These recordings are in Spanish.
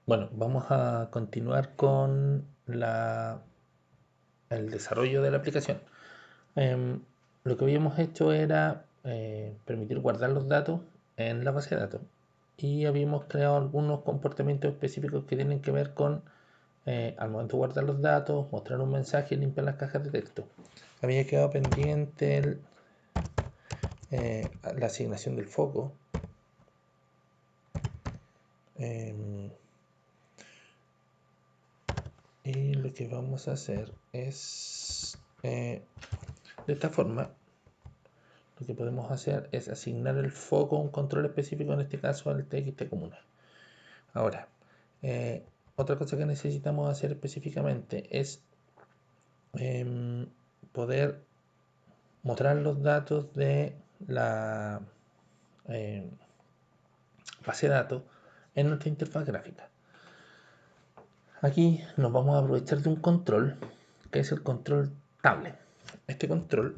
Bueno, vamos a continuar con el desarrollo de la aplicación. Em, lo que habíamos hecho era permitir guardar los datos en la base de datos y habíamos creado algunos comportamientos específicos que tienen que ver con, al momento de guardar los datos, mostrar un mensaje y limpiar las cajas de texto. Había quedado pendiente la asignación del foco. Em, y lo que vamos a hacer es, de esta forma, lo que podemos hacer es asignar el foco a un control específico, en este caso al TXT comuna. Ahora, otra cosa que necesitamos hacer específicamente es eh, poder mostrar los datos de la eh, base de datos en nuestra interfaz gráfica. Aquí nos vamos a aprovechar de un control que es el control table. Este control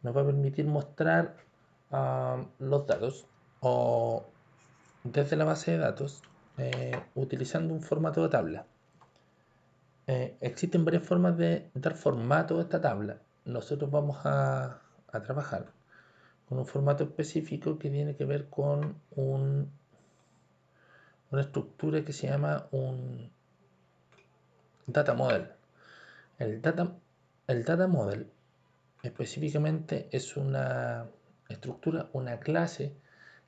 nos va a permitir mostrar los datos o desde la base de datos utilizando un formato de tabla. Existen varias formas de dar formato a esta tabla. Nosotros vamos a trabajar con un formato específico que tiene que ver con una estructura que se llama un data model. El data, el data model específicamente es una estructura, una clase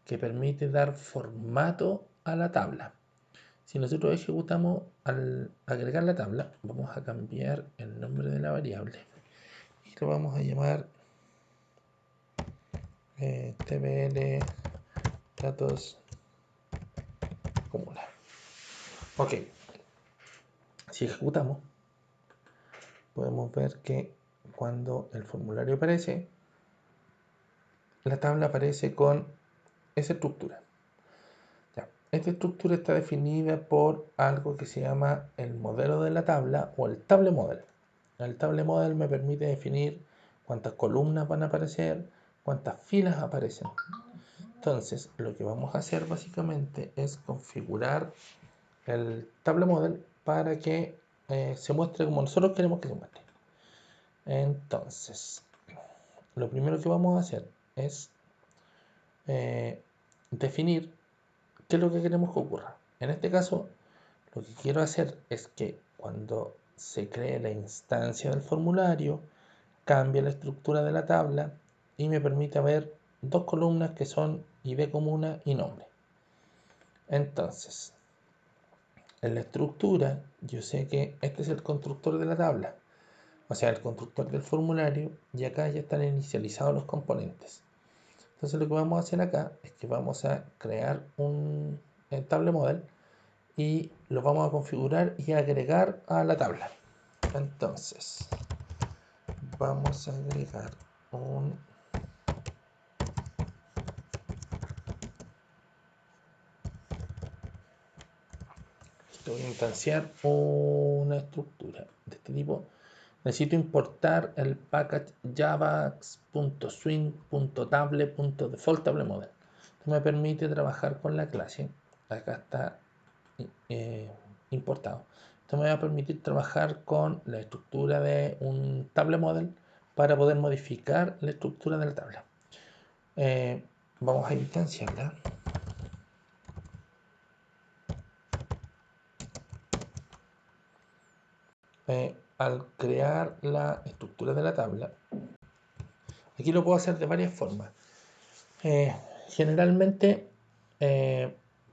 que permite dar formato a la tabla. Si nosotros ejecutamos al agregar la tabla, vamos a cambiar el nombre de la variable y lo vamos a llamar tbl datos comuna. Ok, si ejecutamos, podemos ver que cuando el formulario aparece, la tabla aparece con esa estructura. Ya, esta estructura está definida por algo que se llama el modelo de la tabla o el table model. El table model me permite definir cuántas columnas van a aparecer, cuántas filas aparecen. Entonces, lo que vamos a hacer básicamente es configurar el table model para que se muestre como nosotros queremos que se muestre. Entonces, lo primero que vamos a hacer es definir qué es lo que queremos que ocurra. En este caso, lo que quiero hacer es que cuando se cree la instancia del formulario, cambie la estructura de la tabla y me permita ver dos columnas que son ID comuna y nombre. Entonces, en la estructura, yo sé que este es el constructor de la tabla, o sea, el constructor del formulario, y acá ya están inicializados los componentes. Entonces lo que vamos a hacer acá es que vamos a crear un table model y lo vamos a configurar y agregar a la tabla. Entonces, vamos a agregar voy a instanciar una estructura de este tipo. Necesito importar el package javax.swing.table.default table model. Esto me permite trabajar con la clase. Acá está importado. Esto me va a permitir trabajar con la estructura de un table model para poder modificar la estructura de la tabla. Vamos a instanciarla. Al crear la estructura de la tabla, aquí lo puedo hacer de varias formas. Generalmente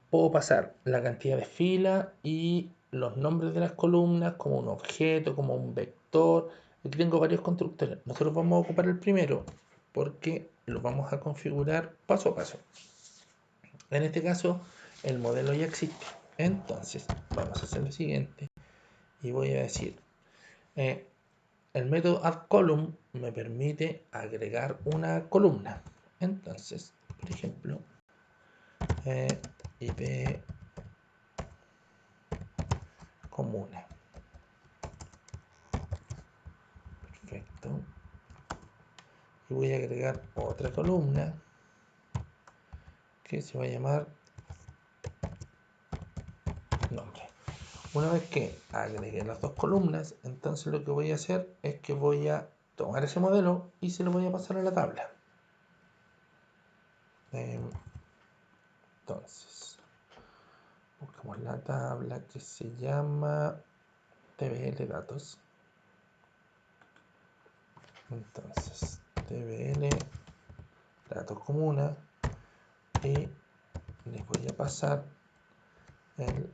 puedo pasar la cantidad de filas y los nombres de las columnas como un objeto, como un vector. Aquí tengo varios constructores. Nosotros vamos a ocupar el primero porque lo vamos a configurar paso a paso. En este caso, el modelo ya existe. Entonces, vamos a hacer lo siguiente y voy a decir, el método addColumn me permite agregar una columna. Entonces, por ejemplo, IP comuna. Perfecto. Y voy a agregar otra columna que se va a llamar Una vez que agregué las dos columnas, entonces lo que voy a hacer es que voy a tomar ese modelo y se lo voy a pasar a la tabla. Entonces, buscamos la tabla que se llama TBL datos. Entonces, TBL datos comuna y les voy a pasar el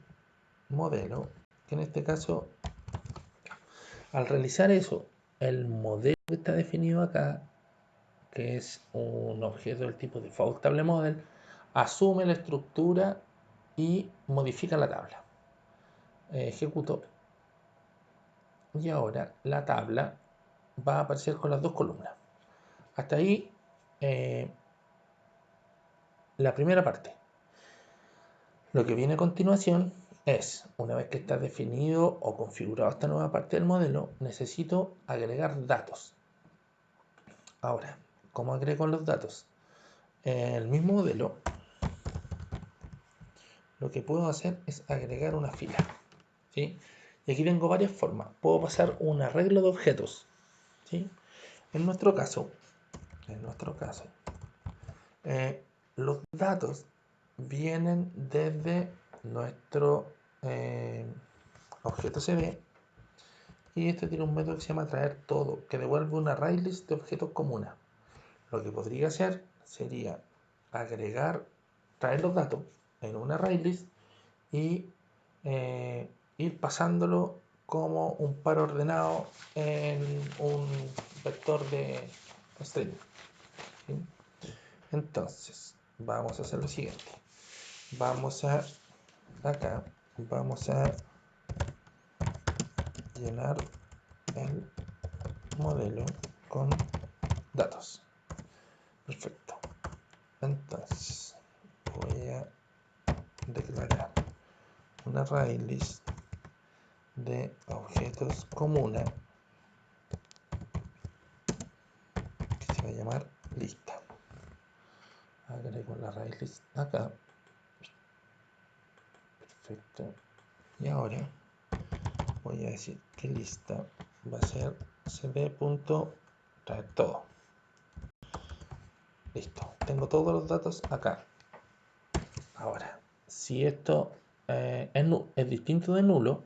modelo, que en este caso, al realizar eso, el modelo que está definido acá, que es un objeto del tipo default table model, asume la estructura y modifica la tabla. Ejecuto y ahora la tabla va a aparecer con las dos columnas. Hasta ahí la primera parte. Lo que viene a continuación es, una vez que está definido o configurado esta nueva parte del modelo, necesito agregar datos. Ahora, ¿cómo agrego los datos? En el mismo modelo, lo que puedo hacer es agregar una fila, ¿sí? Y aquí tengo varias formas. Puedo pasar un arreglo de objetos, ¿sí? En nuestro caso, los datos vienen desde nuestro objeto CD y este tiene un método que se llama traer todo, que devuelve una array list de objetos comunes. Lo que podría hacer sería agregar, traer los datos en una array list y ir pasándolo como un par ordenado en un vector de string, ¿sí? Entonces, vamos a hacer lo siguiente. Vamos a, acá, vamos a llenar el modelo con datos. Perfecto. Entonces, voy a declarar una array list de objetos comunes que se va a llamar lista. Agrego la array list acá. Perfecto. Y ahora voy a decir que lista va a ser cd.traer todo. Listo. Tengo todos los datos acá. Ahora, si esto es distinto de nulo,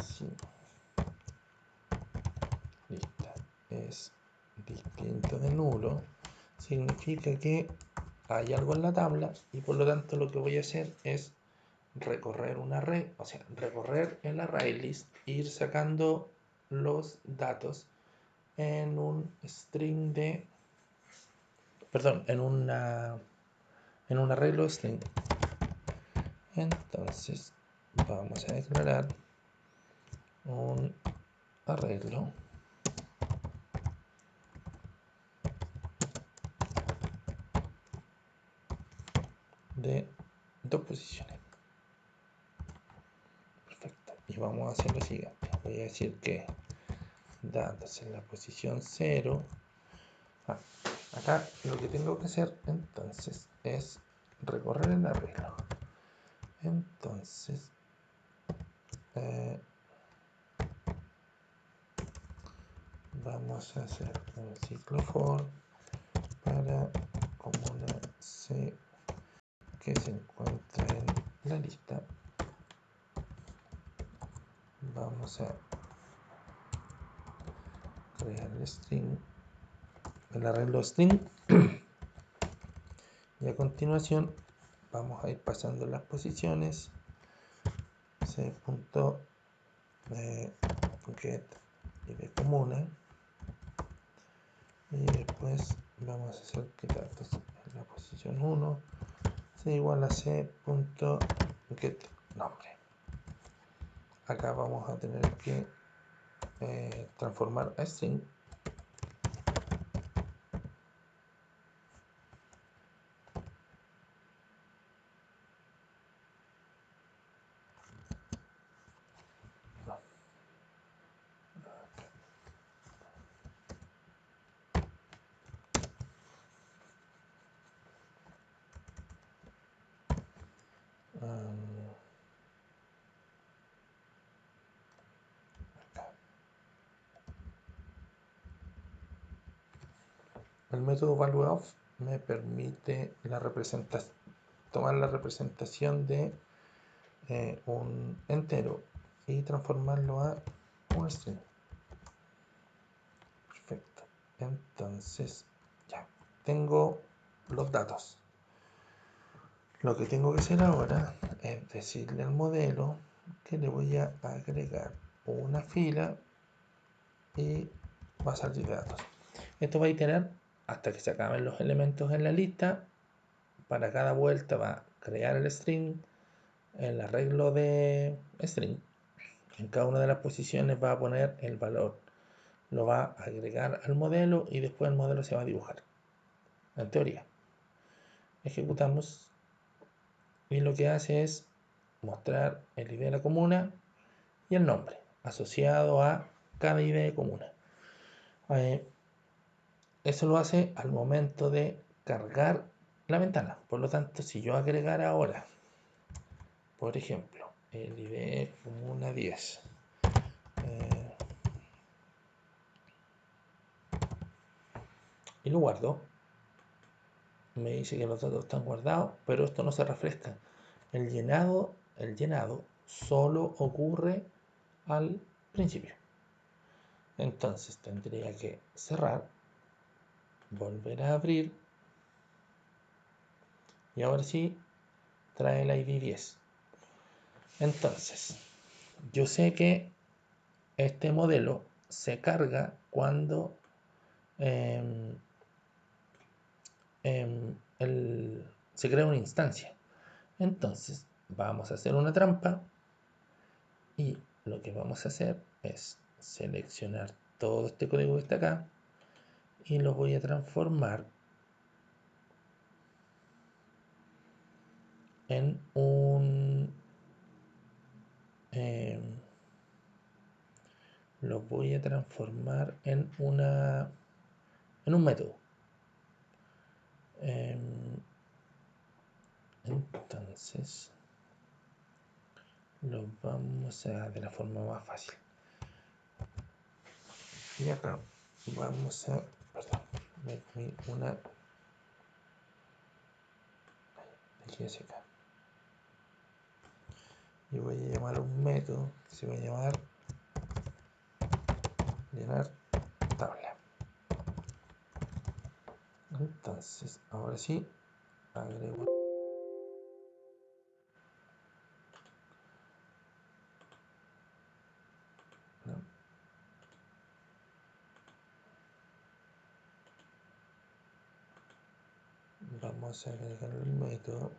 si lista es distinto de nulo, significa que hay algo en la tabla y por lo tanto lo que voy a hacer es recorrer un array, o sea, recorrer el array list e ir sacando los datos en un string de, perdón, en un arreglo string. Entonces vamos a declarar un arreglo de dos posiciones. Perfecto. Y vamos a hacer lo siguiente. Voy a decir que datos en la posición 0. Acá lo que tengo que hacer entonces es recorrer el arreglo. Entonces vamos a hacer un ciclo for para comuna C que se encuentra en la lista. Vamos a crear el string, el arreglo string y a continuación vamos a ir pasando las posiciones c.get y de comuna y después vamos a hacer que datos en la posición 1 sea igual a c.get nombre. Acá vamos a tener que transformar a string El método valueOf me permite tomar la representación de un entero y transformarlo a un string. Perfecto. Entonces, ya tengo los datos. Lo que tengo que hacer ahora es decirle al modelo que le voy a agregar una fila y va a salir de datos. Esto va a iterar hasta que se acaben los elementos en la lista. Para cada vuelta va a crear el string, el arreglo de string. En cada una de las posiciones va a poner el valor. Lo va a agregar al modelo y después el modelo se va a dibujar. En teoría. Ejecutamos y lo que hace es mostrar el ID de la comuna y el nombre asociado a cada ID de comuna. Eso lo hace al momento de cargar la ventana. Por lo tanto, si yo agregara ahora, por ejemplo, el ID comuna 10, y lo guardo, me dice que los datos están guardados, pero esto no se refresca. El llenado solo ocurre al principio. Entonces tendría que cerrar, volver a abrir, y ahora sí trae el ID 10. Entonces, yo sé que este modelo se carga cuando se crea una instancia. Entonces, vamos a hacer una trampa y lo que vamos a hacer es seleccionar todo este código que está acá y lo voy a transformar en un un método. Entonces lo vamos a de la forma más fácil. Y acá vamos a, una, aquí hacia acá. Y voy a llamar un método que se va a llamar llenar tabla. Entonces, ahora sí, agrego. No. Vamos a agregar el método.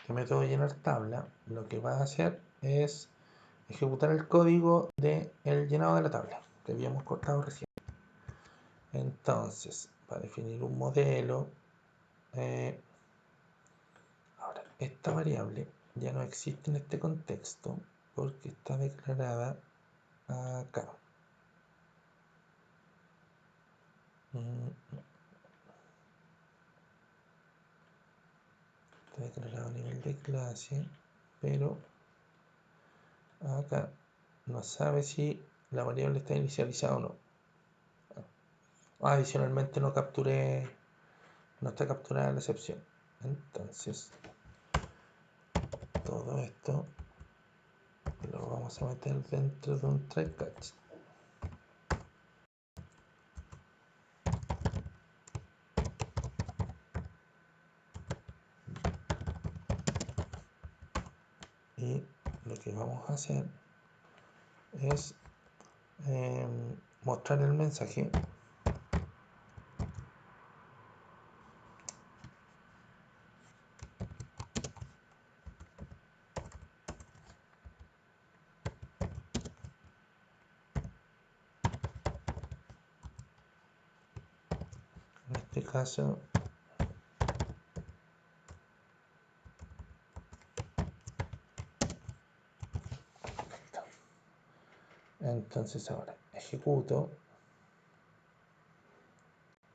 El método llenar tabla lo que va a hacer es ejecutar el código del llenado de la tabla que habíamos cortado recién. Entonces, para definir un modelo, ahora esta variable ya no existe en este contexto porque está declarada acá. Está declarado a nivel de clase, pero acá no sabe si la variable está inicializada o no. Adicionalmente no está capturada la excepción. Entonces todo esto lo vamos a meter dentro de un try catch. Y lo que vamos a hacer es mostrar el mensaje. En este caso entonces ahora ejecuto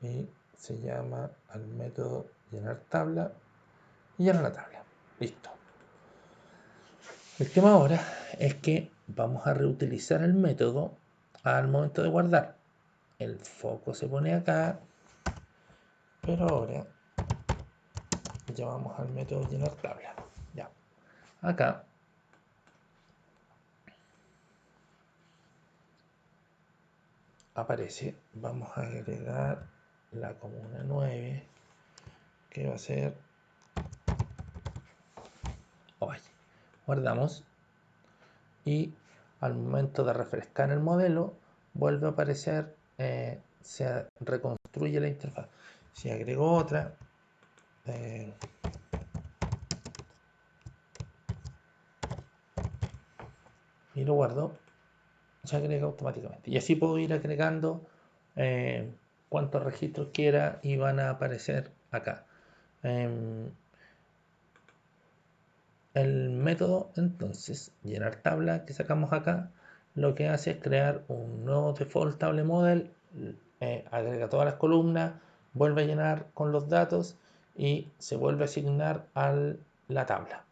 y se llama al método llenar tabla y llena la tabla. Listo. El tema ahora es que vamos a reutilizar el método al momento de guardar. El foco se pone acá, pero ahora ya vamos al método llenar tabla. Ya. Acá aparece, vamos a agregar la comuna 9, que va a ser, guardamos, y al momento de refrescar el modelo vuelve a aparecer, se reconstruye la interfaz. Si agrego otra, y lo guardo, se agrega automáticamente. Y así puedo ir agregando cuantos registros quiera y van a aparecer acá. El método entonces llenar tabla que sacamos acá lo que hace es crear un nuevo default table model, agrega todas las columnas, vuelve a llenar con los datos y se vuelve a asignar a la tabla.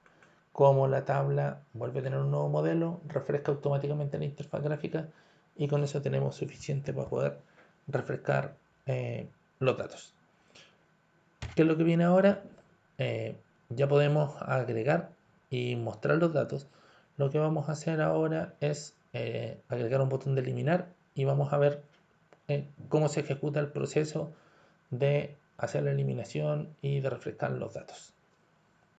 Como la tabla vuelve a tener un nuevo modelo, refresca automáticamente la interfaz gráfica y con eso tenemos suficiente para poder refrescar los datos. ¿Qué es lo que viene ahora? Ya podemos agregar y mostrar los datos. Lo que vamos a hacer ahora es agregar un botón de eliminar y vamos a ver cómo se ejecuta el proceso de hacer la eliminación y de refrescar los datos.